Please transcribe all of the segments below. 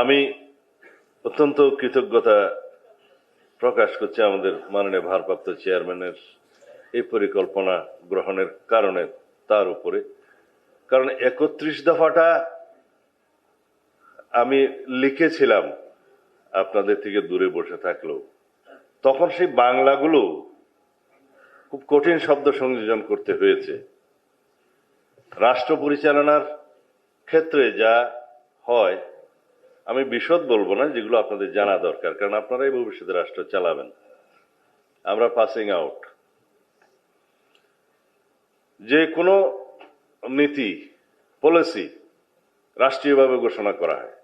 আমি অত্যন্ত কৃতজ্ঞতা প্রকাশ করছি আমাদের মাননীয় ভারপ্রাপ্ত চেয়ারম্যানের এই পরিকল্পনা গ্রহণের কারণে, তার উপরে। কারণ ৩১ দফাটা আমি লিখেছিলাম আপনাদের থেকে দূরে বসে থাকলেও, তখন সেই বাংলাগুলো খুব কঠিন শব্দ সংযোজন করতে হয়েছে। রাষ্ট্র পরিচালনার ক্ষেত্রে যা হয় আমি বিশদ বলবো না, যেগুলো আপনাদের জানা দরকার, কারণ আপনারাই ভবিষ্যতে রাষ্ট্র চালাবেন। আমরা পাসিং আউট। যে কোনো নীতি, পলিসি রাষ্ট্রীয়ভাবে ঘোষণা করা হয়,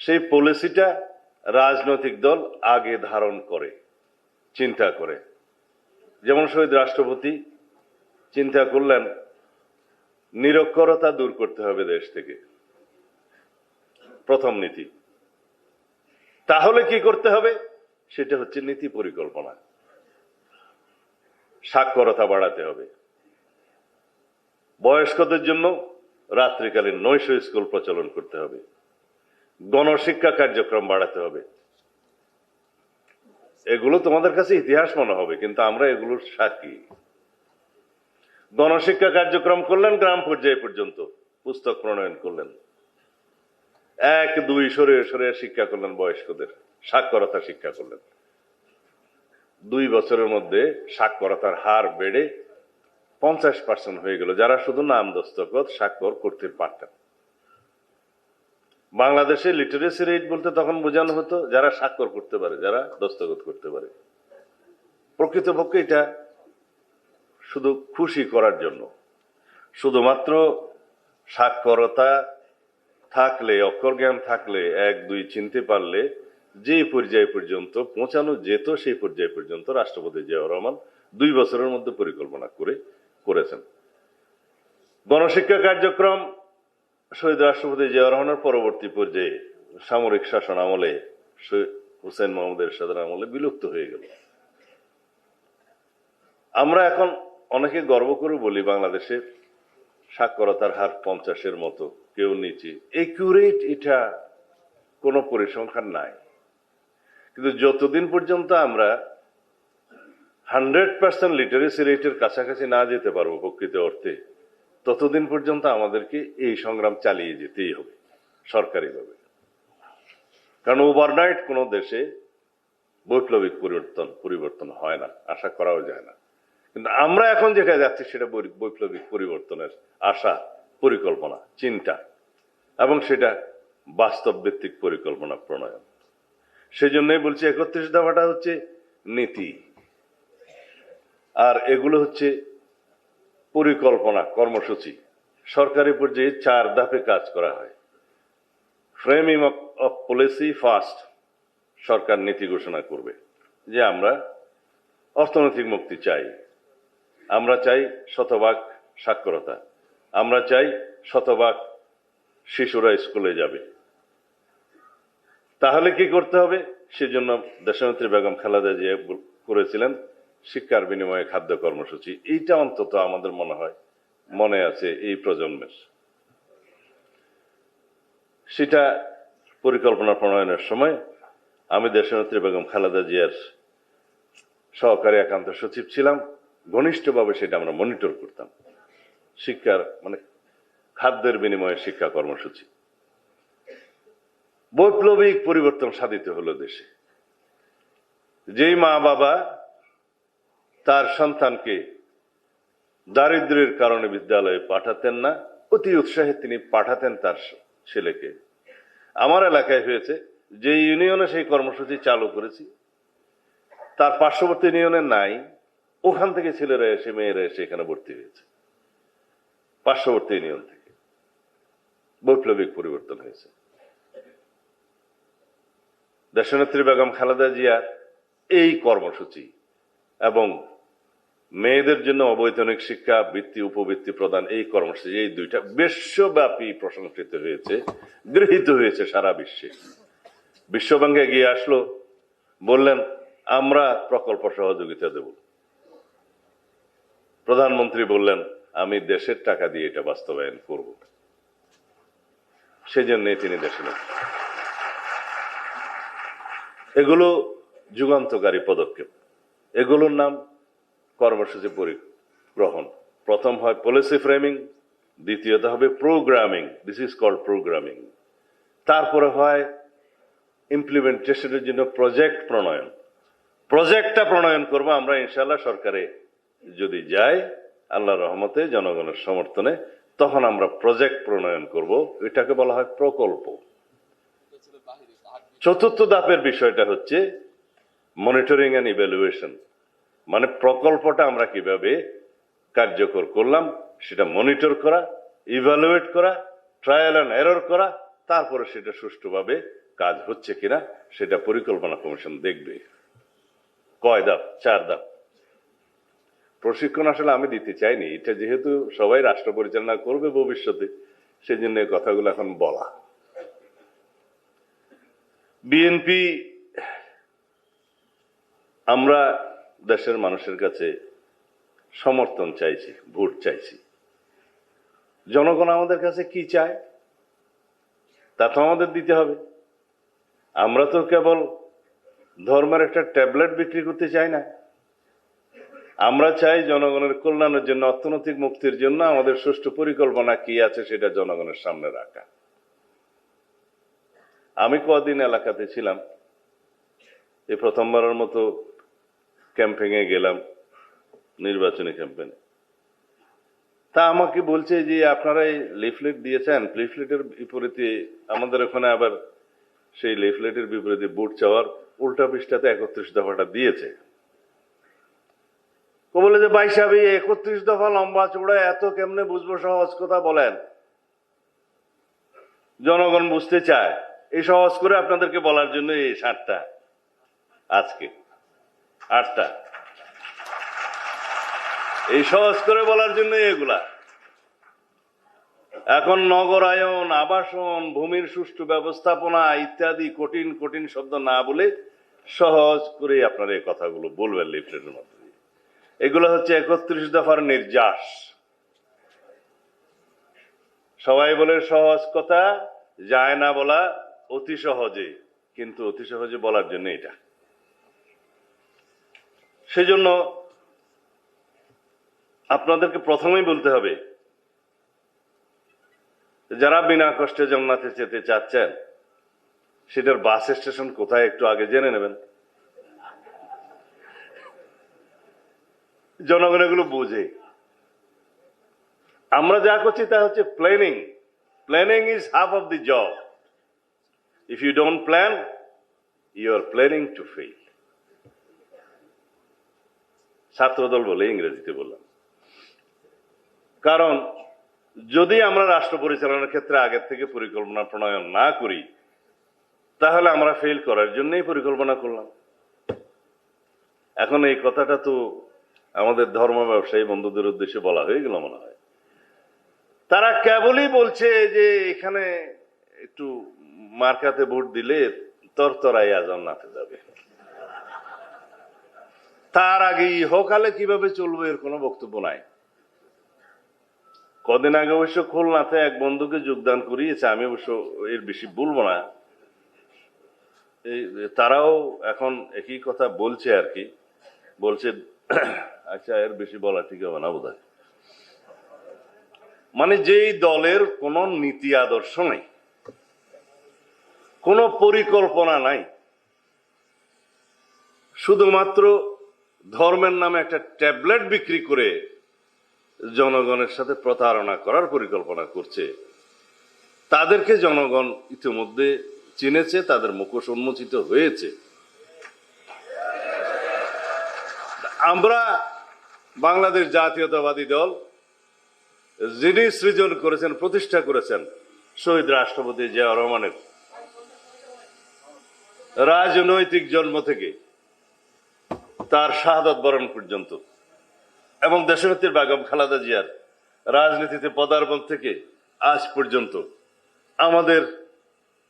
সেই পলিসিটা রাজনৈতিক দল আগে ধারণ করে, চিন্তা করে। যেমন শহীদ রাষ্ট্রপতি চিন্তা করলেন নিরক্ষরতা দূর করতে হবে দেশ থেকে, প্রথম নীতি। তাহলে কি করতে হবে? সেটা হচ্ছে নীতি পরিকল্পনা। সাক্ষরতা বাড়াতে হবে, বয়স্কদের জন্য রাত্রিকালীন নৈশ স্কুল প্রচলন করতে হবে, গণশিক্ষা কার্যক্রম বাড়াতে হবে। এগুলো তোমাদের কাছে ইতিহাস মনে হবে, কিন্তু আমরা এগুলোর সাক্ষী। গণশিক্ষা কার্যক্রম করলেন গ্রাম পর্যায়ে পর্যন্ত, পুস্তক প্রণয়ন করলেন, ১-২ সরে সরে শিক্ষা করলেন, বয়স্কদের সাক্ষরতা শিক্ষা করলেন। ২ বছরের মধ্যে সাক্ষরতার হার বেড়ে ৫০% হয়ে গেল, যারা শুধু নাম দস্তখত স্বাক্ষর করতে পারতেন। বাংলাদেশে লিটারেসি রেট বলতে তখন বোঝানো হতো যারা স্বাক্ষর করতে পারে, যারা দস্তখত করতে পারে। প্রকৃতপক্ষে এটা শুধু খুশি করার জন্য, শুধুমাত্র সাক্ষরতা থাকলে, অক্ষর জ্ঞান থাকলে, ১-২ চিনতে পারলে যে পর্যায় পর্যন্ত পৌঁছানো যেত, সেই পর্যায় পর্যন্ত রাষ্ট্রপতি জিয়াউর রহমান ২ বছরের মধ্যে পরিকল্পনা করেছেন। গণশিক্ষা কার্যক্রম শহীদ রাষ্ট্রপতি জিয়াউর রহমানের পরবর্তী পর্যায়ে সামরিক শাসন আমলে, হুসেইন মোহাম্মদ এরশাদের আমলে বিলুপ্ত হয়ে গেল। আমরা এখন অনেকে গর্ব করে বলি বাংলাদেশে সাক্ষরতার হার ৫০-এর মতো, কেউ নিচে। একুরেট এটা কোনো পরিসংখ্যান নাই, কিন্তু যতদিন পর্যন্ত আমরা 100% লিটারেসি রেটের কাছাকাছি না যেতে পারবো প্রকৃত অর্থে, ততদিন পর্যন্ত আমাদেরকে এই সংগ্রাম চালিয়ে যেতেই হবে সরকারিভাবে। কারণ ওভারনাইট কোনো দেশে বৈপ্লবিক পরিবর্তন হয় না, আশা করাও যায় না। কিন্তু আমরা এখন যেটা যাচ্ছি সেটা বৈপ্লবিক পরিবর্তনের আশা, পরিকল্পনা, চিন্তা, এবং সেটা বাস্তব ভিত্তিক পরিকল্পনা প্রণয়ন। সেই জন্যই বলছি ৩১ দফাটা হচ্ছে নীতি, আর এগুলো হচ্ছে পরিকল্পনা, কর্মসূচি। সরকারি পর্যায়ে ৪ ধাপে কাজ করা হয়। ফ্রেমিং অফ পলিসি ফার্স্ট, সরকার নীতি ঘোষণা করবে যে আমরা অর্থনৈতিক মুক্তি চাই, আমরা চাই শতভাগ সাক্ষরতা, আমরা চাই শতভাগ শিশুরা স্কুলে যাবে। তাহলে কি করতে হবে? সেজন্য দেশনেত্রী বেগম খালেদা জিয়া করেছিলেন শিক্ষার বিনিময়ে খাদ্য কর্মসূচি। এইটা অন্তত আমাদের মনে হয় মনে আছে এই প্রজন্মের। সেটা পরিকল্পনা প্রণয়নের সময় আমি দেশনেত্রী বেগম খালেদা জিয়ার সহকারী একান্ত সচিব ছিলাম, ঘনিষ্ঠভাবে সেটা আমরা মনিটর করতাম। শিক্ষার খাদ্যের বিনিময়ে শিক্ষা কর্মসূচি। বৈপ্লবিক পরিবর্তন সাধিত হলো দেশে। যেই মা বাবা তার সন্তানকে দারিদ্র্যের কারণে বিদ্যালয়ে পাঠাতেন না, অতি উৎসাহে তিনি পাঠাতেন তার ছেলেকে। আমার এলাকায় হয়েছে, যে ইউনিয়নে সেই কর্মসূচি চালু করেছি তার পার্শ্ববর্তী ইউনিয়নে নাই, ওখান থেকে ছেলেরা এসে, মেয়েরা এসে এখানে ভর্তি হয়েছে, পার্শ্ববর্তী ইউনিয়ন থেকে। বৈপ্লবিক পরিবর্তন হয়েছে। দেশনেত্রী বেগম খালেদা জিয়া এই কর্মসূচি এবং মেয়েদের জন্য অবৈতনিক শিক্ষা, বৃত্তি, উপবৃত্তি প্রদান, এই কর্মসূচি, এই দুইটা বিশ্বব্যাপী প্রশংসিত হয়েছে, গৃহীত হয়েছে সারা বিশ্বে। বিশ্বব্যাংকে এগিয়ে আসলো, বললেন আমরা প্রকল্প সহযোগিতা দেব। প্রধানমন্ত্রী বললেন আমি দেশের টাকা দিয়ে এটা বাস্তবায়ন করব। সেজন্যই তিনি দেশনেত্রী। এগুলো যুগান্তকারী পদক্ষেপ। এগুলোর নাম কর্মসূচি পরিগ্রহণ। প্রথম হয় পলিসি ফ্রেমিং, দ্বিতীয়ত হবে programming, this is called programming. তারপরে হয় ইমপ্লিমেন্টেশনের জন্য প্রজেক্ট প্রণয়ন। প্রজেক্টটা প্রণয়ন করবো আমরা ইনশাআল্লাহ সরকারে যদি যাই আল্লাহর রহমতে জনগণের সমর্থনে, তখন আমরা প্রজেক্ট প্রণয়ন করব, এটাকে বলা হয় প্রকল্প। চতুর্থ ধাপের বিষয়টা হচ্ছে মনিটরিং এন্ড ইভ্যালুয়েশন, মানে প্রকল্পটা আমরা কিভাবে কার্যকর করলাম সেটা মনিটর করা, ইভ্যালুয়েট করা, ট্রায়াল অ্যান্ড এরর করা, তারপরে সেটা সুষ্ঠুভাবে কাজ হচ্ছে কিনা সেটা পরিকল্পনা কমিশন দেখবে। কয় ধাপ? 4 ধাপ। প্রশিক্ষণ আসলে আমি দিতে চাইনি, এটা যেহেতু সবাই রাষ্ট্র পরিচালনা করবে ভবিষ্যতে, সেজন্য এই কথাগুলো এখন বলা। বিএনপি, আমরা দেশের মানুষের কাছে সমর্থন চাইছি, ভোট চাইছি। জনগণ আমাদের কাছে কি চায় তা তো আমাদের দিতে হবে। আমরা তো কেবল ধর্মের একটা ট্যাবলেট বিক্রি করতে চাই না, আমরা চাই জনগণের কল্যাণের জন্য, অর্থনৈতিক মুক্তির জন্য আমাদের সুষ্ঠু পরিকল্পনা কি আছে সেটা জনগণের সামনে রাখা। আমি কদিন এলাকাতে ছিলাম, এই প্রথমবারের মতো ক্যাম্পেইনে গেলাম, নির্বাচনী ক্যাম্পেইনে। তা আমাকে বলছে যে আপনারা এই লিফলেট দিয়েছেন, লিফলেটের বিপরীতে আমাদের ওখানে আবার সেই লিফলেটের বিপরীতে ভোট চাওয়ার উল্টা পৃষ্ঠাতে 31 দফাটা দিয়েছে। ও বলে যে ভাই সাহেব, এই 31 দফা লম্বা চৌড়া এত কেমনে বুঝবো, সহজ কথা বলেন। জনগণ বুঝতে চায়, এই সহজ করে আপনাদেরকে বলার জন্য এই 7টা, আজকে 8টা, এই সহজ করে বলার জন্য এগুলা। এখন নগরায়ন, আবাসন, ভূমির সুষ্ঠু ব্যবস্থাপনা ইত্যাদি কঠিন কঠিন শব্দ না বলে সহজ করে আপনারা এই কথাগুলো বলবেন লিফলেটের মধ্যে। এগুলো হচ্ছে 31 দফার নির্যাস। সবাই বলে সহজ কথা যায় না বলা অতি সহজে, কিন্তু অতি সহজে বলার জন্য এটা। সেজন্য আপনাদেরকে প্রথমেই বলতে হবে, যারা বিনা কষ্টে জান্নাতে যেতে চাচ্ছেন সেটার বাস স্টেশন কোথায় একটু আগে জেনে নেবেন। জনগণ এগুলো বোঝে। আমরা যা করছি তা হচ্ছে planning. Planning is half of the job. If you don't plan, you are planning to fail. ছাত্রদল বলে ইংরেজিতে বললাম। কারণ যদি আমরা রাষ্ট্র পরিচালনার ক্ষেত্রে আগের থেকে পরিকল্পনা প্রণয়ন না করি, তাহলে আমরা ফেল করার জন্যই পরিকল্পনা করলাম। এখন এই কথাটা তো আমাদের ধর্ম ব্যবসায়ী বন্ধুদের উদ্দেশ্যে বলা হয়ে গেল মনে হয়। তারা কেবলই বলছে যে এখানে একটু মার্কাতে ভোট দিলে তরতরাইয়া জান্নাতে যাবে, তার আগে ইহকালে কিভাবে চলবে এর কোনো বক্তব্য নাই। কদিন আগে অবশ্য খুলনাতে এক বন্ধুকে যোগদান করিয়েছে, আমি অবশ্য এর বেশি বলবো না। তারাও এখন একই কথা বলছে আর কি, বলছে আচ্ছা এর বেশি বলা ঠিক হবে না বোধহয়। মানে যেই দলের কোন নীতি আদর্শ নাই, কোন পরিকল্পনা নাই, শুধুমাত্র ধর্মের নামে একটা ট্যাবলেট বিক্রি করে জনগণের সাথে প্রতারণা করার পরিকল্পনা করছে, তাদেরকে জনগণ ইতিমধ্যে চিনেছে, তাদের মুখোশ উন্মোচিত হয়েছে। আমরা বাংলাদেশ জাতীয়তাবাদী দল, যিনি সৃজন করেছেন, প্রতিষ্ঠা করেছেন শহীদ রাষ্ট্রপতি জিয়াউর রহমানের রাজনৈতিক জন্ম থেকে তার শাহাদত বরণ পর্যন্ত, এবং দেশনেত্রী বেগম খালেদা জিয়ার রাজনীতিতে পদার্পণ থেকে আজ পর্যন্ত আমাদের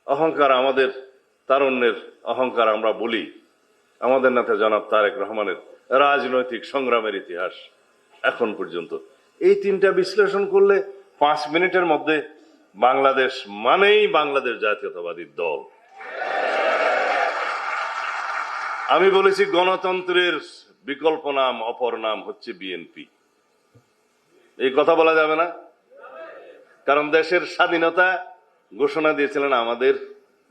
অহংকার, আমাদের তারুণ্যের অহংকার আমরা বলি আমাদের নেতা জনাব তারেক রহমানের রাজনৈতিক সংগ্রামের ইতিহাস এখন পর্যন্ত। এই 3টা বিশ্লেষণ করলে 5 মিনিটের মধ্যে বাংলাদেশ মানেই বাংলাদেশ জাতীয়তাবাদী দল। আমি বলেছি গণতন্ত্রের বিকল্প নাম, অপর নাম হচ্ছে বিএনপি। এই কথা বলা যাবে না? কারণ দেশের স্বাধীনতা ঘোষণা দিয়েছিলেন আমাদের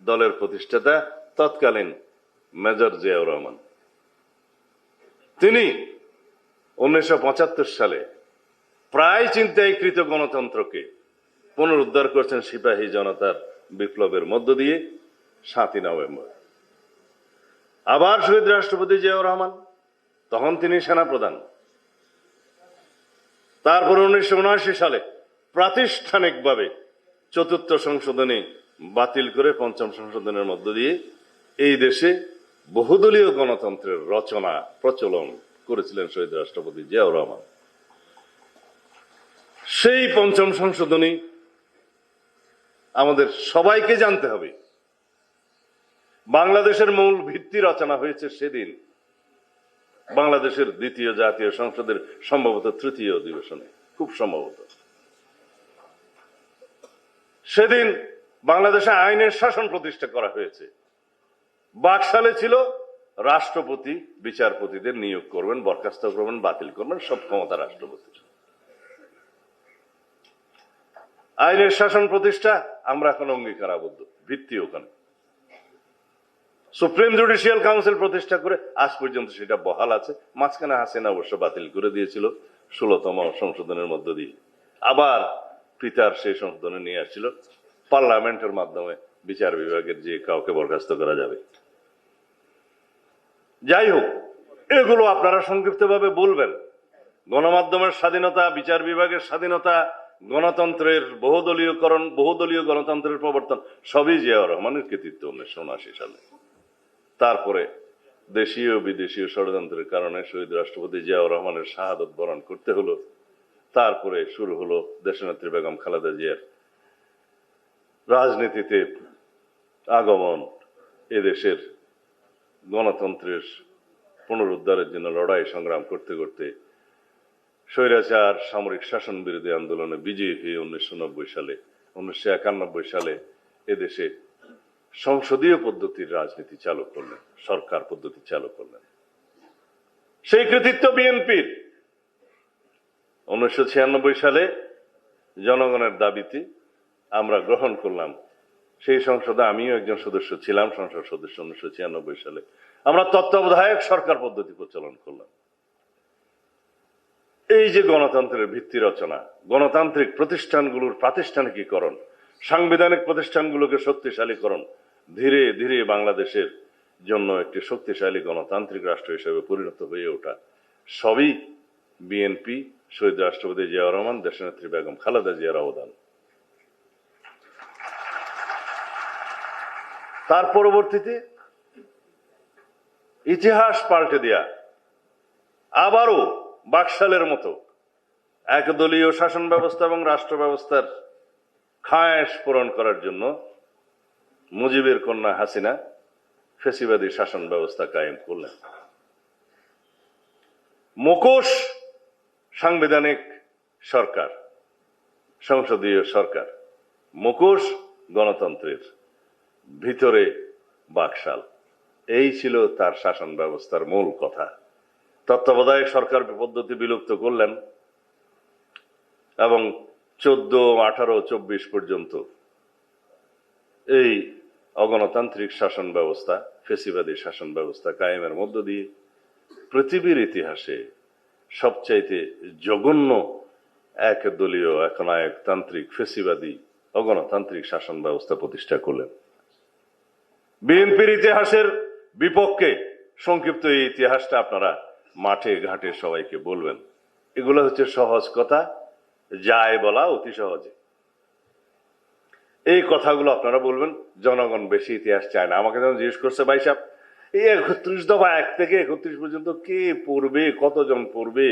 দলের প্রতিষ্ঠাতা তৎকালীন মেজর জিয়াউর রহমান। তিনি 1975 সালে প্রায় চিন্তায়কৃত গণতন্ত্রকে পুনরুদ্ধার করছেন সিপাহী জনতার বিপ্লবের মধ্য দিয়ে 7ই নভেম্বর। আবার শহীদ রাষ্ট্রপতি জিয়াউর রহমান, তখন তিনি সেনাপ্রধান। তারপর 1979 সালে প্রাতিষ্ঠানিকভাবে 4র্থ সংশোধনী বাতিল করে 5ম সংশোধনের মধ্য দিয়ে এই দেশে বহুদলীয় গণতন্ত্রের রচনা প্রচলন করেছিলেন শহীদ রাষ্ট্রপতি জিয়াউর রহমান। সেই 5ম সংশোধনী আমাদের সবাইকে জানতে হবে। বাংলাদেশের মূল ভিত্তি রচনা হয়েছে সেদিন বাংলাদেশের 2য় জাতীয় সংসদের সম্ভবত 3য় অধিবেশনে, খুব সম্ভবত। সেদিন বাংলাদেশে আইনের শাসন প্রতিষ্ঠা করা হয়েছে। বাকশালে ছিল রাষ্ট্রপতি বিচারপতিদের নিয়োগ করবেন, বরখাস্ত করবেন, বাতিল করবেন, সব ক্ষমতা রাষ্ট্রপতির। আইনের শাসন প্রতিষ্ঠা আমরা এখন অঙ্গীকার আবদ্ধ, ভিত্তি ওখানে। সুপ্রিম জুডিশিয়াল কাউন্সিল প্রতিষ্ঠা করে আজ পর্যন্ত সেটা বহাল আছে। মাঝখানে হাসিনা অবশ্য বাতিল করে দিয়েছিল 16তম সংশোধনের মধ্য দিয়ে। আবার পিতার সেই সংশোধনে নিয়ে আসছিল পার্লামেন্টের মাধ্যমে বিচার বিভাগের যে কাউকে বরখাস্ত করা যাবে। যাই হোক, এগুলো আপনারা সংক্ষিপ্তভাবে বলবেন। গণমাধ্যমের স্বাধীনতা, বিচার বিভাগের স্বাধীনতা, গণতন্ত্রের বহুদলীয়করণ, বহুদলীয় গণতন্ত্রের প্রবর্তন সবই জিয়াউর রহমানের কৃতিত্ব 1979 সালে। তারপরে দেশীয় বিদেশীয় ষড়যন্ত্রের কারণে শহীদ রাষ্ট্রপতি জিয়াউর রহমানের শাহাদত বরণ করতে হলো। তারপরে শুরু হলো দেশনেত্রী বেগম খালেদা জিয়ার রাজনীতিতে আগমন। এদেশের গণতন্ত্রের পুনরুদ্ধারের জন্য লড়াই সংগ্রাম করতে করতে স্বৈরাচার সামরিক শাসন বিরোধী আন্দোলনে বিজয়ী হয়ে 1990 সালে 1991 সালে এদেশে সংসদীয় পদ্ধতির রাজনীতি চালু করলেন, সরকার পদ্ধতি চালু করলেন। সেই কৃতিত্ব বিএনপির। 1996 সালে জনগণের দাবিতে আমরা গ্রহণ করলাম, সেই সংসদে আমিও একজন সদস্য ছিলাম, সংসদ সদস্য। 1996 সালে আমরা তত্ত্বাবধায়ক সরকার পদ্ধতি প্রচলন করলাম। এই যে গণতন্ত্রের ভিত্তি রচনা, গণতান্ত্রিক প্রতিষ্ঠানগুলোর প্রাতিষ্ঠানিকীকরণ, সাংবিধানিক প্রতিষ্ঠানগুলোকে শক্তিশালীকরণ, ধীরে ধীরে বাংলাদেশের জন্য একটি শক্তিশালী গণতান্ত্রিক রাষ্ট্র হিসেবে পরিণত হয়ে ওঠা, সবই বিএনপি, শহীদ রাষ্ট্রপতি জিয়াউর রহমান, দেশনেত্রী বেগম খালেদা জিয়ার অবদান। তার পরবর্তীতে ইতিহাস পাল্টে দেয়া, আবারও বাকশালের মতো একদলীয় শাসন ব্যবস্থা এবং রাষ্ট্র ব্যবস্থার খায়েশ পূরণ করার জন্য মুজিবের কন্যা হাসিনা ফ্যাসিবাদী শাসন ব্যবস্থা কায়েম করলেন। মুখোশ সাংবিধানিক সরকার, সংসদীয় সরকার, মুখোশ গণতন্ত্রের, ভিতরে বাকশাল। এই ছিল তার শাসন ব্যবস্থার মূল কথা। তত্ত্বাবধায়ক সরকার পদ্ধতি বিলুপ্ত করলেন এবং 14, 18, 24 পর্যন্ত এই অগণতান্ত্রিক শাসন ব্যবস্থা, ফ্যাসিবাদী শাসন ব্যবস্থা কায়েমের মধ্য দিয়ে পৃথিবীর ইতিহাসে সবচাইতে জঘন্য একদলীয় একনায়কতান্ত্রিক ফ্যাসিবাদী অগণতান্ত্রিক শাসন ব্যবস্থা প্রতিষ্ঠা করলেন। বিএনপির ইতিহাসের বিপক্ষে সংক্ষিপ্ত এই ইতিহাসটা আপনারা মাঠে ঘাটে সবাইকে বলবেন। এগুলো হচ্ছে সহজ কথা, যায় বলা অতি সহজে। এই কথাগুলো আপনারা বলবেন। জনগণ বেশি ইতিহাস চায় না। আমাকে যখন জিজ্ঞেস করছে, ভাই সাহেব এই 31 দফা 1 থেকে 31 পর্যন্ত কে পড়বে, কতজন পড়বে?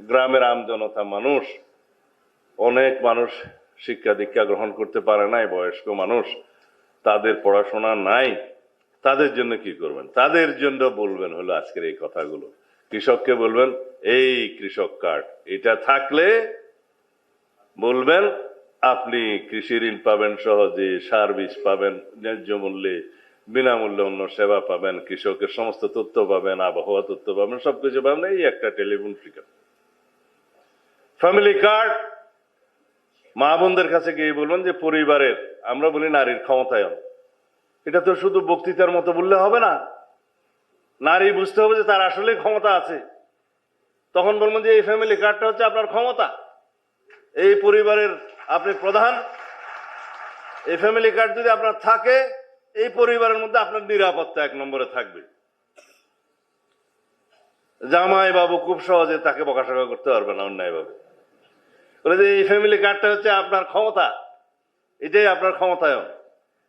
গ্রামের আমজনতা মানুষ, অনেক মানুষ শিক্ষা দীক্ষা গ্রহণ করতে পারে নাই, বয়স্ক মানুষ, তাদের পড়াশোনা নাই, তাদের জন্য কি করবেন? তাদের জন্য বলবেন হলো আজকের এই কথাগুলো। কৃষককে বলবেন এই কৃষক কার্ড, এটা থাকলে বলবেন আপনি কৃষি ঋণ পাবেন সহজে, সার বীজ পাবেন ন্যায্য মূল্যে, বিনামূল্যে অন্য সেবা পাবেন, কৃষকের সমস্ত তথ্য পাবেন, আবহাওয়া তথ্য পাবেন, সবকিছু পাবেন এই একটা telephone free card. Family card মা বোনদের কাছে গিয়ে বলবেন যে পরিবারের, আমরা বলি নারীর ক্ষমতায়ন, এটা তো শুধু বক্তৃতার মতো বললে হবে না, নারী বুঝতে হবে যে তার আসলে ক্ষমতা আছে। তখন বলবেন যে এই ফ্যামিলি কার্ডটা হচ্ছে আপনার ক্ষমতা, এই পরিবারের আপনি প্রধান, এই ফ্যামিলি কার্ড যদি আপনার থাকে এই পরিবারের মধ্যে আপনার নিরাপত্তা 1 নম্বরে থাকবে। জামাই বাবু খুব সহজে তাকে বকাশকা করতে পারবে না অন্যায় ভাবে। বলে যে এই ফ্যামিলি কার্ডটা হচ্ছে আপনার ক্ষমতা, এটাই আপনার ক্ষমতায়ন,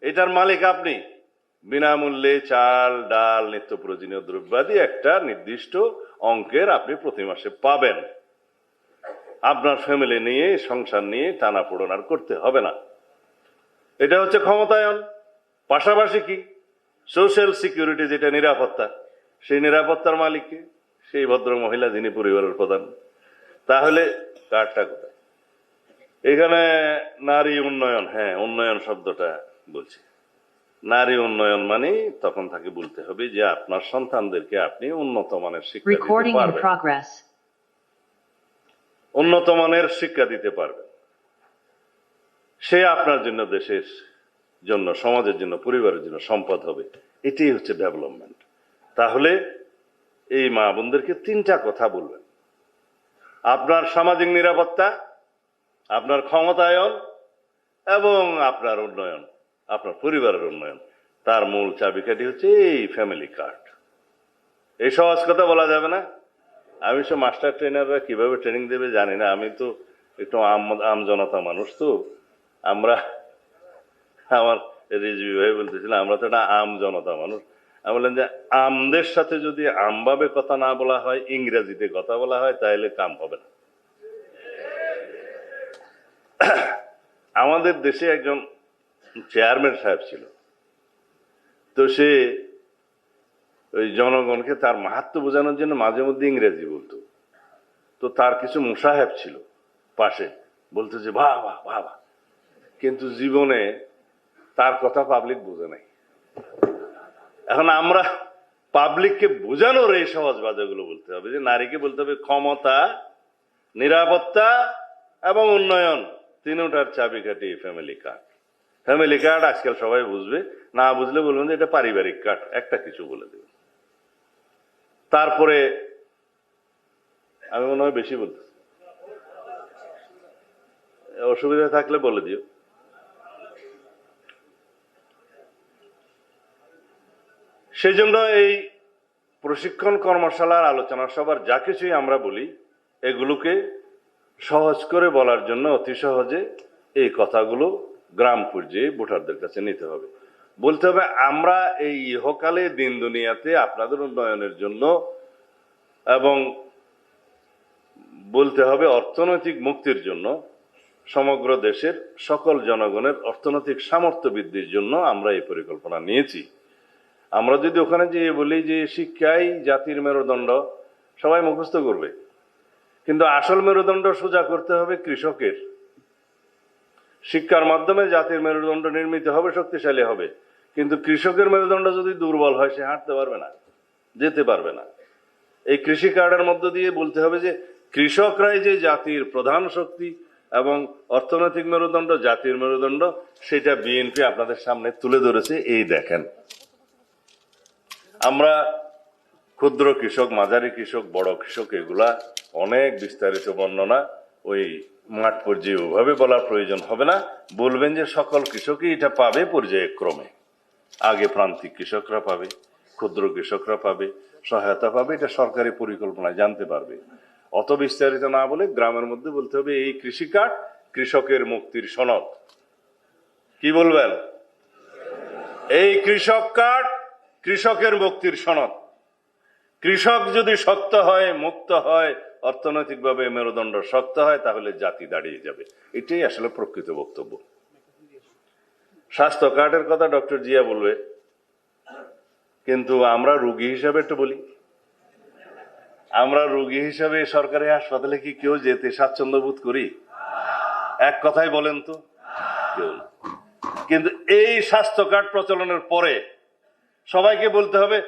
এটার মালিক আপনি। বিনামূল্যে চাল ডাল নিত্য প্রয়োজনীয় দ্রব্যাদি একটা নির্দিষ্ট অঙ্কের আপনি প্রতি মাসে পাবেন। আপনার ফ্যামিলি নিয়ে সংসার নিয়ে টানাপোড়েন আর করতে হবে না, এটা হচ্ছে ক্ষমতায়ন। পাশাপাশি কি সোশ্যাল সিকিউরিটি, যেটা নিরাপত্তা, সেই নিরাপত্তার মালিককে সেই ভদ্র মহিলা যিনি পরিবারের প্রধান। তাহলে কার্ডটা কোথায়? এখানে নারী উন্নয়ন, হ্যাঁ উন্নয়ন শব্দটা বলছি, নারী উন্নয়ন মানে তখন তাকে বলতে হবে যে আপনার সন্তানদেরকে আপনি উন্নত মানের শিক্ষা দিতে পারবেন, উন্নত মানের শিক্ষা দিতে পারবেন, সে আপনার জন্য, দেশের জন্য, সমাজের জন্য, পরিবারের জন্য সম্পদ হবে। এটাই হচ্ছে ডেভেলপমেন্ট। তাহলে এই মা বোনদেরকে 3টা কথা বলবেন: আপনার সামাজিক নিরাপত্তা, আপনার ক্ষমতায়ন এবং আপনার উন্নয়ন, আপনার পরিবারের উন্নয়ন। তার মূল চাবিকাঠি হচ্ছে এই ফ্যামিলি কার্ড। এই সহজ কথা বলা যাবে না। আমি সব মাস্টার ট্রেনাররা কিভাবে ট্রেনিং দেবে জানি না, আমি তো একটু আম জনতা মানুষ, তো আমরা, আমার রিজভি ভাই বলতেছিলাম আমরা তো একটা আম জনতা মানুষ। আমি বললেন যে আমদের সাথে যদি আমভাবে কথা না বলা হয়, ইংরেজিতে কথা বলা হয়, তাহলে কাম হবে না। আমাদের দেশে একজন চেয়ারম্যান সাহেব ছিল, তো সে ওই জনগণকে তার মাহাত্ম্য বোঝানোর জন্য মাঝে মধ্যে ইংরেজি বলতো। তো তার কিছু মুসাহেব ছিল পাশে, বলতো যে বাহ বাহ বাহ বাহ, কিন্তু জীবনে তার কথা পাবলিক বোঝে নাই। এখন আমরা পাবলিককে বোঝানোর এই সহজ বাজাগুলো বলতে হবে, যে নারীকে বলতে হবে ক্ষমতা, নিরাপত্তা এবং উন্নয়ন, 3টার চাবিকাঠি ফ্যামিলি কার্ড। ফ্যামিলি কার্ড আজকাল সবাই বুঝবে, না বুঝলে বলবেন যে এটা পারিবারিক কার্ড, একটা কিছু বলে দেবে। তারপরে আমি মনে হয় বেশি বলতে, অসুবিধা থাকলে বলে দিও। সেই জন্য এই প্রশিক্ষণ কর্মশালার আলোচনা সভার যা কিছুই আমরা বলি, এগুলোকে সহজ করে বলার জন্য অতি সহজে এই কথাগুলো গ্রাম পর্যায়ে ভোটারদের কাছে নিতে হবে, বলতে হবে আমরা এই ইহকালে দিন দুনিয়াতে আপনাদের উন্নয়নের জন্য, এবং বলতে হবে অর্থনৈতিক মুক্তির জন্য, সমগ্র দেশের সকল জনগণের অর্থনৈতিক সামর্থ্য বৃদ্ধির জন্য আমরা এই পরিকল্পনা নিয়েছি। আমরা যদি ওখানে যেয়ে বলি যে শিক্ষাই জাতির মেরুদণ্ড, সবাই মুখস্থ করবে, কিন্তু আসল মেরুদণ্ড সোজা করতে হবে কৃষকের। শিক্ষার মাধ্যমে জাতির মেরুদণ্ড নির্মিত হবে, শক্তিশালী হবে, কিন্তু কৃষকের মেরুদণ্ড যদি দুর্বল হয় সে হাঁটতে পারবে না, যেতে পারবে না। এই কৃষি কার্ডের মধ্য দিয়ে বলতে হবে যে কৃষকরাই যে জাতির প্রধান শক্তি এবং অর্থনৈতিক মেরুদণ্ড, জাতির মেরুদণ্ড, সেটা বিএনপি আপনাদের সামনে তুলে ধরেছে। এই দেখেন, আমরা ক্ষুদ্র কৃষক, মাঝারি কৃষক, বড় কৃষক, এগুলা অনেক বিস্তারিত বর্ণনা ওই মাঠ পর্যায়ে ওভাবে বলার প্রয়োজন হবে না। বলবেন যে সকল কৃষকই এটা পাবে পর্যায়ক্রমে, আগে প্রান্তিক কৃষকরা পাবে, ক্ষুদ্র কৃষকরা পাবে, সহায়তা পাবে, এটা সরকারি পরিকল্পনায় জানতে পারবে। অত বিস্তারিত না বলে গ্রামের মধ্যে বলতে হবে এই কৃষি কার্ড কৃষকের মুক্তির সনদ। কি বলবেন? এই কৃষক কার্ড কৃষকের মুক্তির সনদ। কৃষক যদি শক্ত হয়, মুক্ত হয়, অর্থনৈতিকভাবে মেরুদণ্ড শক্ত হয়, তাহলে জাতি দাঁড়িয়ে যাবে। এটাই আসলে প্রকৃত বক্তব্য। স্বাস্থ্য কার্ডের কথা ডক্টর জিয়া বলবে, কিন্তু আমরা রোগী হিসাবে একটু বলি, আমরা রোগী হিসাবে সরকারি হাসপাতালে কি কেউ যেতে স্বাচ্ছন্দ্য বোধ করি? এক কথাই বলেন তো, কেউ না। কিন্তু এই স্বাস্থ্য কার্ড প্রচলনের পরে সবাইকে বলতে হবে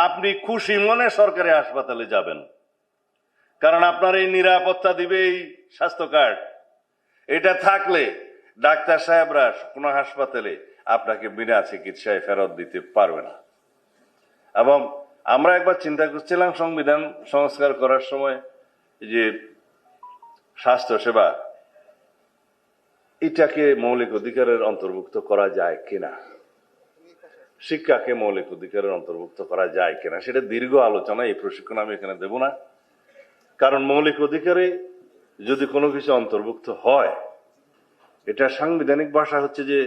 আপনি খুশি মনে সরকারি হাসপাতালে যাবেন, কারণ আপনার এই নিরাপত্তা দিবে এই স্বাস্থ্য কার্ড। এটা থাকলে ডাক্তার সাহেবরা কোনো হাসপাতালে আপনাকে বিনা চিকিৎসায় ফেরত দিতে পারবে না। এবং আমরা একবার চিন্তা করছিলাম সংবিধান সংস্কার করার সময় যে স্বাস্থ্য সেবা এটাকে মৌলিক অধিকারের অন্তর্ভুক্ত করা যায় কিনা, শিক্ষাকে মৌলিক অধিকারের অন্তর্ভুক্ত করা যায় কিনা, সেটা দীর্ঘ আলোচনা, এই প্রশিক্ষণ আমি এখানে দেব না। কারণ মৌলিক অধিকারে যদি কোনো কিছু অন্তর্ভুক্ত হয়, এটা সাংবিধানিক ভাষা হচ্ছে যে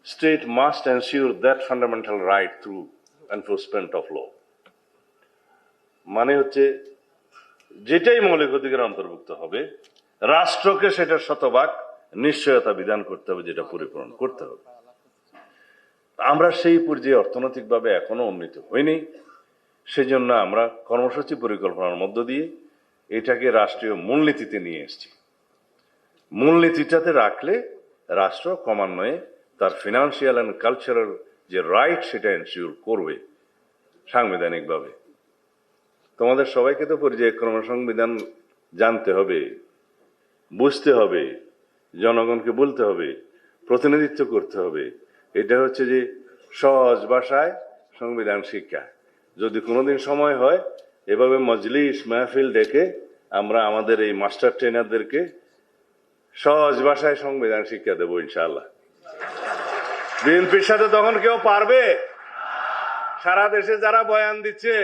state must ensure that fundamental right through enforcement of law. মানে হচ্ছে যেটাই মৌলিক অধিকার অন্তর্ভুক্ত হবে, রাষ্ট্রকে সেটা শতভাগ নিশ্চয়তা বিধান করতে হবে, যেটা পরিপূরণ করতে হবে। আমরা সেই পর্যায়ে অর্থনৈতিকভাবে এখনো উন্নীত হইনি। সেজন্য আমরা কর্মসূচি পরিকল্পনার মধ্য দিয়ে এটাকে রাষ্ট্রীয় মূলনীতিতে নিয়ে এসেছি। মূলনীতিটাতে রাখলে রাষ্ট্র ক্রমান্বয়ে তার ফিনান্সিয়াল অ্যান্ড কালচারাল যে রাইট সেটা এনশিওর করবে সাংবিধানিকভাবে। তোমাদের সবাইকে তো পর্যায়ক্রমে সংবিধান জানতে হবে, বুঝতে হবে, জনগণকে বলতে হবে, প্রতিনিধিত্ব করতে হবে। এটা হচ্ছে যে সহজ ভাষায় সংবিধান শিক্ষা। যদি কোনোদিন সময় হয়, এভাবে মজলিস মাহফিল ডেকে আমরা আমাদের এই মাস্টার ট্রেনারদেরকে সহজ ভাষায় সংবিধান শিক্ষা দেবো ইনশাআল্লাহ। বিএনপির সাথে তখন কেউ পারবে? সারা দেশে যারা বয়ান দিচ্ছে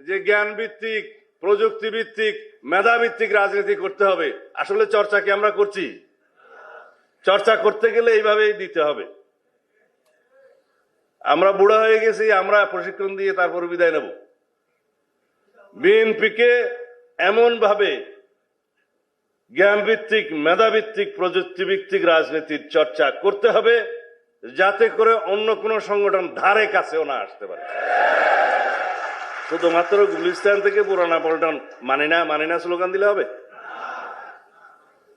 যে জ্ঞান ভিত্তিক, প্রযুক্তি ভিত্তিক, মেধা ভিত্তিক রাজনীতি করতে হবে, আসলে চর্চা কি আমরা করছি? চর্চা করতে গেলে এইভাবেই দিতে হবে। আমরা বুড়া হয়ে গেছি, আমরা প্রশিক্ষণ দিয়ে তারপর বিদায় নেব। বিএনপিকে এমন ভাবে জ্ঞান ভিত্তিক, মেধা ভিত্তিক, প্রযুক্তি ভিত্তিক রাজনীতির চর্চা করতে হবে যাতে করে অন্য কোন সংগঠন ধারে কাছেও না আসতে পারে। শুধুমাত্র গুলিস্তান থেকে পুরানা পল্টন মানি না স্লোগান দিলে হবে?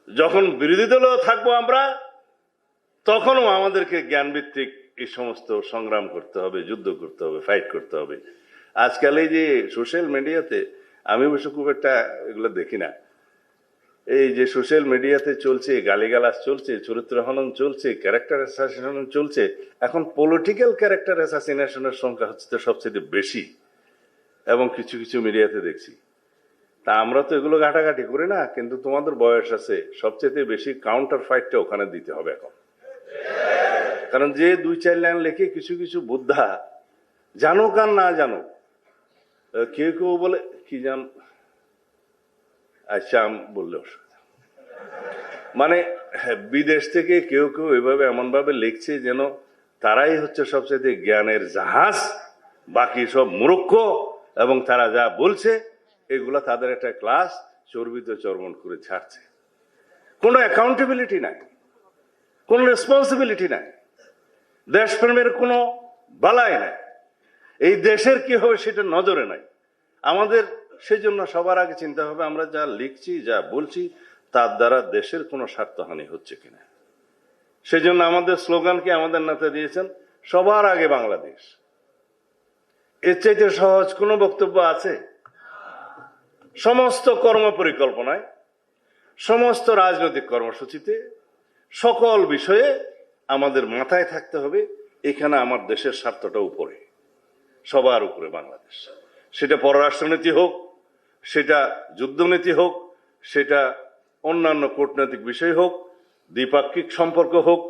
যখন বিরোধী দলেও থাকবো আমরা, তখনও আমাদেরকে জ্ঞান ভিত্তিক এই সমস্ত সংগ্রাম করতে হবে, যুদ্ধ করতে হবে, ফাইট করতে হবে। আজকাল এই যে সোশ্যাল মিডিয়াতে, আমি অবশ্য খুব একটা এগুলো দেখি না, এই যে সোশ্যাল মিডিয়াতে চলছে গালিগালাজ চলছে, চরিত্র হনন চলছে, ক্যারেক্টার অ্যাসাসিনেশন চলছে। এখন পলিটিক্যাল ক্যারেক্টার অ্যাসাসিনেশনের সংখ্যা হচ্ছে সবচেয়ে বেশি, এবং কিছু কিছু মিডিয়াতে দেখছি। তা আমরা তো এগুলো ঘাটাঘাটি করি না, কিন্তু তোমাদের বয়স আছে, সবচেয়ে বেশি কাউন্টার ফাইটটা ওখানে দিতে হবে এখন। কারণ যে 2-4 লাইন লেখে কিছু কিছু বুদ্ধা, জানুক আর না জানুক, কেউ কেউ বলে কি জান, আচ্ছা বললে অসুবিধা, মানে বিদেশ থেকে কেউ কেউ এভাবে এমন ভাবে লিখছে যেন তারাই হচ্ছে সবচেয়ে জ্ঞানের জাহাজ, বাকি সব মূর্খ, এবং তারা যা বলছে এগুলা তাদের একটা ক্লাস চর্বিত চর্বণ করে ছাড়ছে। কোনো অ্যাকাউন্টেবিলিটি নাই, কোন রেসপন্সিবিলিটি নাই, দেশপ্রেমের কোনো বালাই নাই, এই দেশের কি হবে সেটা নজরে নাই আমাদের। সেজন্য সবার আগে চিন্তা হবে আমরা যা লিখছি, যা বলছি, তার দ্বারা দেশের কোনো স্বার্থহানি হচ্ছে কিনা। সেজন্য আমাদের স্লোগান কি আমাদের নেতা দিয়েছেন, সবার আগে বাংলাদেশ। এর চাইতে সহজ কোনো বক্তব্য আছে? সমস্ত কর্ম পরিকল্পনায়, সমস্ত রাজনৈতিক কর্মসূচিতে, সকল বিষয়ে আমাদের মাথায় থাকতে হবে এখানে আমার দেশের স্বার্থটা উপরে, সবার উপরে বাংলাদেশ। সেটা পররাষ্ট্রনীতি হোক, সেটা যুদ্ধনীতি হোক, সেটা অন্যান্য কূটনৈতিক বিষয় হোক, দ্বিপাক্ষিক সম্পর্ক হোক,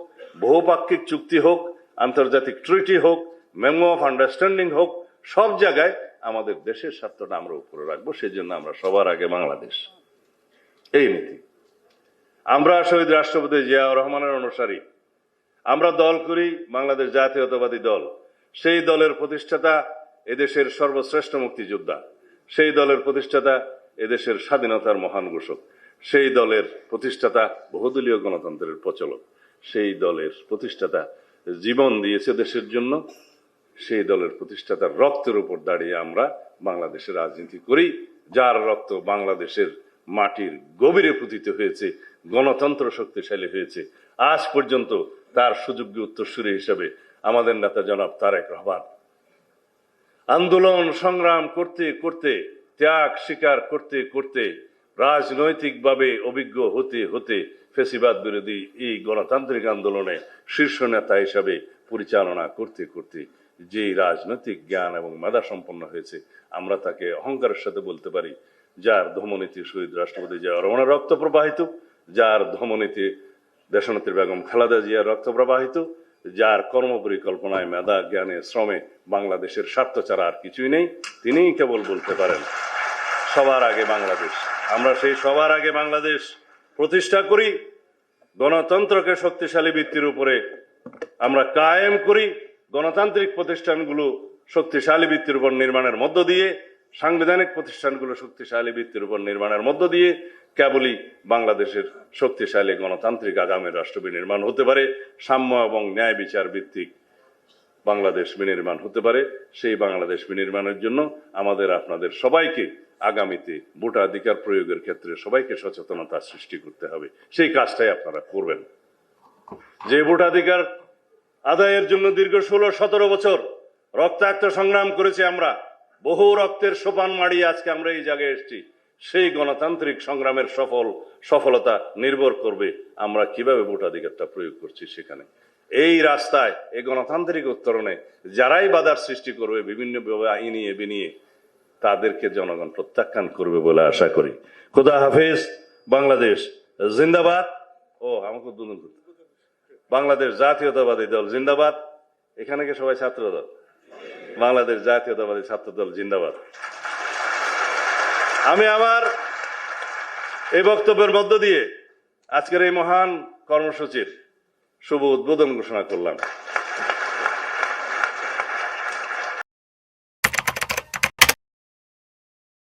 বহুপাক্ষিক চুক্তি হোক, আন্তর্জাতিক ট্রিটি হোক, মেমো অফ আন্ডারস্ট্যান্ডিং হোক, সব জায়গায় আমাদের দেশের স্বার্থটা আমরা উপরে রাখবো। সেজন্য আমরা সবার আগে বাংলাদেশ, এই নীতি। আমরা শহীদ রাষ্ট্রপতি জিয়াউর রহমানের অনুসারী, আমরা দল করি বাংলাদেশ জাতীয়তাবাদী দল। সেই দলের প্রতিষ্ঠাতা এদেশের সর্বশ্রেষ্ঠ মুক্তিযোদ্ধা, সেই দলের প্রতিষ্ঠাতা এদেশের স্বাধীনতার মহান ঘোষক, সেই দলের প্রতিষ্ঠাতা বহুদলীয় গণতন্ত্রের প্রচলক, সেই দলের প্রতিষ্ঠাতা জীবন দিয়েছে দেশের জন্য, সেই দলের প্রতিষ্ঠাতার রক্তের উপর দাঁড়িয়ে আমরা বাংলাদেশের রাজনীতি করি, যার রক্ত বাংলাদেশের মাটির গভীরে পুতিত হয়েছে, গণতন্ত্র শক্তিশালী হয়েছে। আজ পর্যন্ত তার সুযোগ্য উত্তরসূরি হিসেবে আমাদের নেতা জনাব তারেক রহমান আন্দোলন সংগ্রাম করতে করতে, ত্যাগ স্বীকার করতে করতে, রাজনৈতিকভাবে অভিজ্ঞ হতে হতে ফ্যাসিবাদ বিরোধী এই গণতান্ত্রিক আন্দোলনে শীর্ষ নেতা হিসাবে পরিচালনা করতে করতে যে রাজনৈতিক জ্ঞান এবং মেধা সম্পন্ন হয়েছে, আমরা তাকে অহংকারের সাথে বলতে পারি, যার ধমনীতি শহীদ রাষ্ট্রপতি জিয়া রহমানের রক্ত প্রবাহিত, যার ধমনীতি দেশনেত্রী বেগম খালেদা জিয়ার রক্ত প্রবাহিত, যার কর্মপরিকল্পনায় মেধা জ্ঞানে শ্রমে বাংলাদেশের স্বার্থ ছাড়া আর কিছুই নেই, তিনিই কেবল বলতে পারেন সবার আগে বাংলাদেশ। আমরা সেই সবার আগে বাংলাদেশ প্রতিষ্ঠা করি, গণতন্ত্রকে শক্তিশালী ভিত্তির উপরে আমরা কায়েম করি, গণতান্ত্রিক প্রতিষ্ঠানগুলো শক্তিশালী ভিত্তির উপর নির্মাণের মধ্য দিয়ে, সাংবিধানিক প্রতিষ্ঠানগুলো শক্তিশালী ভিত্তির উপর নির্মাণের মধ্য দিয়ে কেবলই বাংলাদেশের শক্তিশালী গণতান্ত্রিক আগামীর রাষ্ট্র বিনির্মাণ হতে পারে, সাম্য এবং ন্যায় বিচার ভিত্তিক বাংলাদেশ বিনির্মাণ হতে পারে। সেই বাংলাদেশ বিনির্মাণের জন্য আমাদের আপনাদের সবাইকে আগামীতে ভোটাধিকার প্রয়োগের ক্ষেত্রে সবাইকে সচেতনতা সৃষ্টি করতে হবে। সেই কাজটাই আপনারা করবেন। যে ভোটাধিকার আদায়ের জন্য দীর্ঘ 16-17 বছর রক্তাক্ত সংগ্রাম করেছি আমরা, বহু রক্তের সোপান মাড়িয়ে আজকে আমরা এই জায়গায় এসেছি, সেই গণতান্ত্রিক সংগ্রামের সফলতা নির্ভর করবে আমরা কিভাবে ভোটাধিকারটা প্রয়োগ করছি সেখানে। এই রাস্তায় এই গণতান্ত্রিক উত্তরণে যারাই বাধার সৃষ্টি করবে বিভিন্নভাবে আইনিয়ে বিনিয়ে, তাদেরকে জনগণ প্রত্যাখ্যান করবে বলে আশা করি। খোদা হাফেজ। বাংলাদেশ জিন্দাবাদ। আমাকে উদ্বোধন করতে, বাংলাদেশ জাতীয়তাবাদী দল জিন্দাবাদ। এখানে কি সবাই ছাত্র দল? বাংলাদেশ জাতীয়তাবাদী ছাত্র দল জিন্দাবাদ। আমি আমার এই বক্তব্যের মধ্য দিয়ে আজকের এই মহান কর্মসূচির শুভ উদ্বোধন ঘোষণা করলাম।